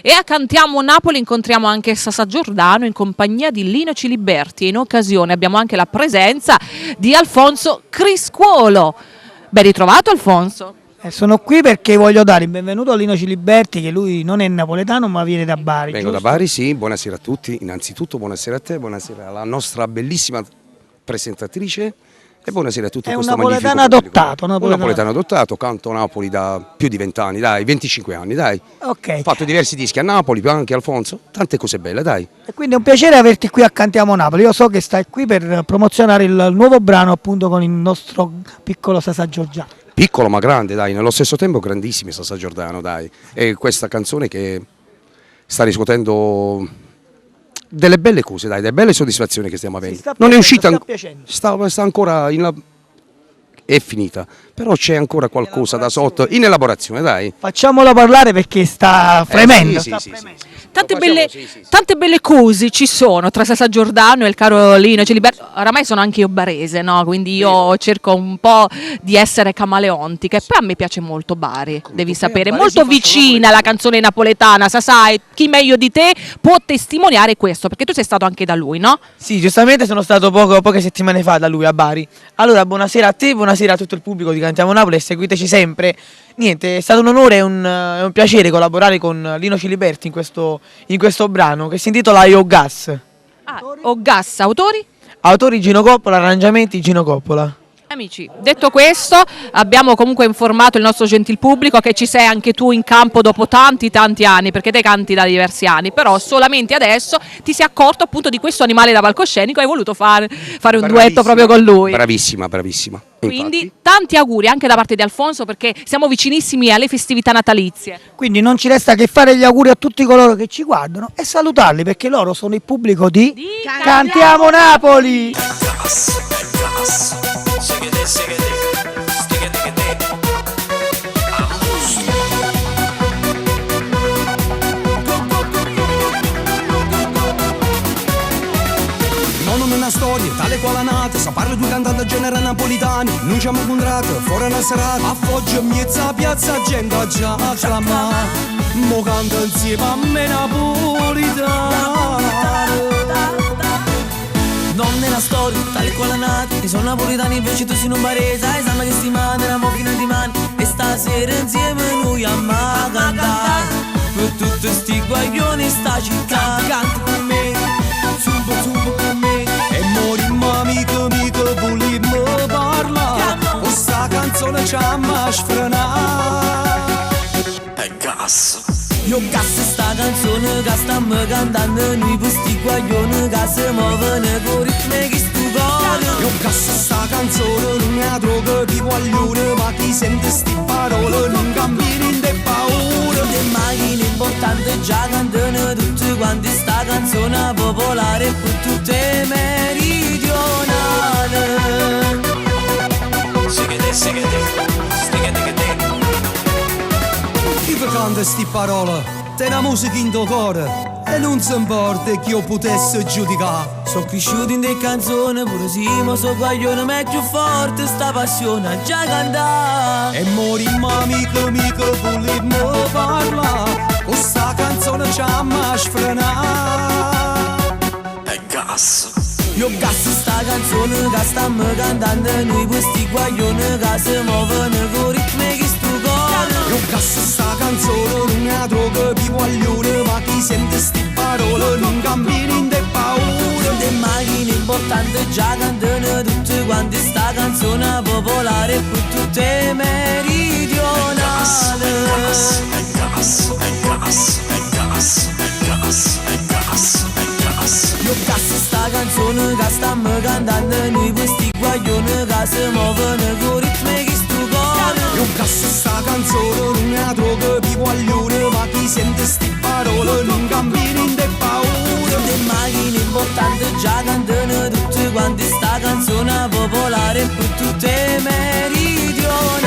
E a Cantiamo Napoli incontriamo anche Sasà Giordano in compagnia di Lino Ciliberti e in occasione abbiamo anche la presenza di Alfonso Criscuolo. Ben ritrovato Alfonso. Sono qui perché voglio dare il benvenuto a Lino Ciliberti, che lui non è napoletano ma viene da Bari. Vengo giusto? da Bari, sì, buonasera a tutti. Innanzitutto buonasera a te, buonasera alla nostra bellissima presentatrice e buonasera a tutto È un questo magnifico napoletano pubblico. adottato. Un napoletano adottato, canto Napoli da più di 20 anni, dai, 25 anni, dai. Ok. Ho fatto diversi dischi a Napoli, poi anche Alfonso, tante cose belle, dai. E quindi è un piacere averti qui a Cantiamo Napoli. Io so che stai qui per promozionare il nuovo brano appunto con il nostro piccolo Sasà Giordano. Piccolo ma grande, dai, nello stesso tempo grandissimo Sasà Giordano, dai. E questa canzone che sta riscuotendo delle belle cose, dai, delle belle soddisfazioni che stiamo avendo. Non è uscita sta ancora è finita, però c'è ancora qualcosa da sotto in elaborazione, dai. Facciamola parlare perché sta fremendo. Sì. Tante belle cose ci sono tra Sasà Giordano e il caro Lino Ciliberti. Oramai sono anche io barese, no? Quindi io cerco un po' di essere camaleontica. E poi a me piace molto Bari, devi sapere, molto vicina alla canzone napoletana. Sasà, e chi meglio di te può testimoniare questo, perché tu sei stato anche da lui, no? Sì, giustamente sono stato poche settimane fa da lui a Bari. Allora, buonasera a te, buonasera a tutto il pubblico di Cantiamo Napoli e seguiteci sempre. Niente, è stato un onore e un piacere collaborare con Lino Ciliberti in questo brano che si intitola Io Gas. O Gas, autori? Autori Gino Coppola, arrangiamenti Gino Coppola. Amici, detto questo, abbiamo comunque informato il nostro gentil pubblico che ci sei anche tu in campo dopo tanti anni, perché te canti da diversi anni, però solamente adesso ti sei accorto appunto di questo animale da palcoscenico e hai voluto fare un duetto proprio con lui. Bravissima. Quindi Infatti. tanti auguri anche da parte di Alfonso, perché siamo vicinissimi alle festività natalizie. Quindi non ci resta che fare gli auguri a tutti coloro che ci guardano e salutarli perché loro sono il pubblico di Cantiamo Napoli! Una storia tale quale nata, sa parla di un cantante genere napolitano. Non ci abbiamo incontrato, fuori una serata, a Foggia mezza piazza gente a già acclamare. Mo canta insieme a me napolitano. Non nella storia, tale quale nata, che sono napolitani invece tu sei un barese. Sai, sanno che stimate una macchina di mani e stasera insieme noi a cantare. Per tutti sti guaglioni sta città, canta con me, zumba con me. Amico, volimmo parlare. Questa canzone ci ha sfrenato. È gas. Io gas sta canzone che stiamo cantando. Noi questi guaglioni che si muovono con ritmi che stupore. Io gas sta canzone non è droga di guaglione, ma chi sente sti parole non cammina in te paura. Le macchine importanti già cantano tutti quanti sta canzone popolare per tutte meridionali. Chi canta sti parole? Te la musica in tuo cuore e non si importa che io potesse giudicare. Sono cresciuto in te canzoni, pure sì, ma so guaglione, ma è più forte sta passione a già cantare. E morimmo amico, volimmo parlare. Questa canzone ci ha sfrenato. È gas. Io gas sta canzone che stiamo cantando. Noi questi guaglioni che si muovono con ritmi che stupore. Io gas sta canzone non è droga di guaglione, ma chi sente sti parole non cammina in te paura. Le macchine importanti già cantano tutti quanti sta canzone popolare per tutte meridionali. Io gas sta canzone che stiamo cantando. Noi questi guaglioni che si muovono con ritmi che stupore. Io gas sta canzone non è droga di guaglione, ma chi sente sti parole non cammina in te paura. Le macchine importanti già cantano tutti quanti sta canzone popolare per tutte meridionali.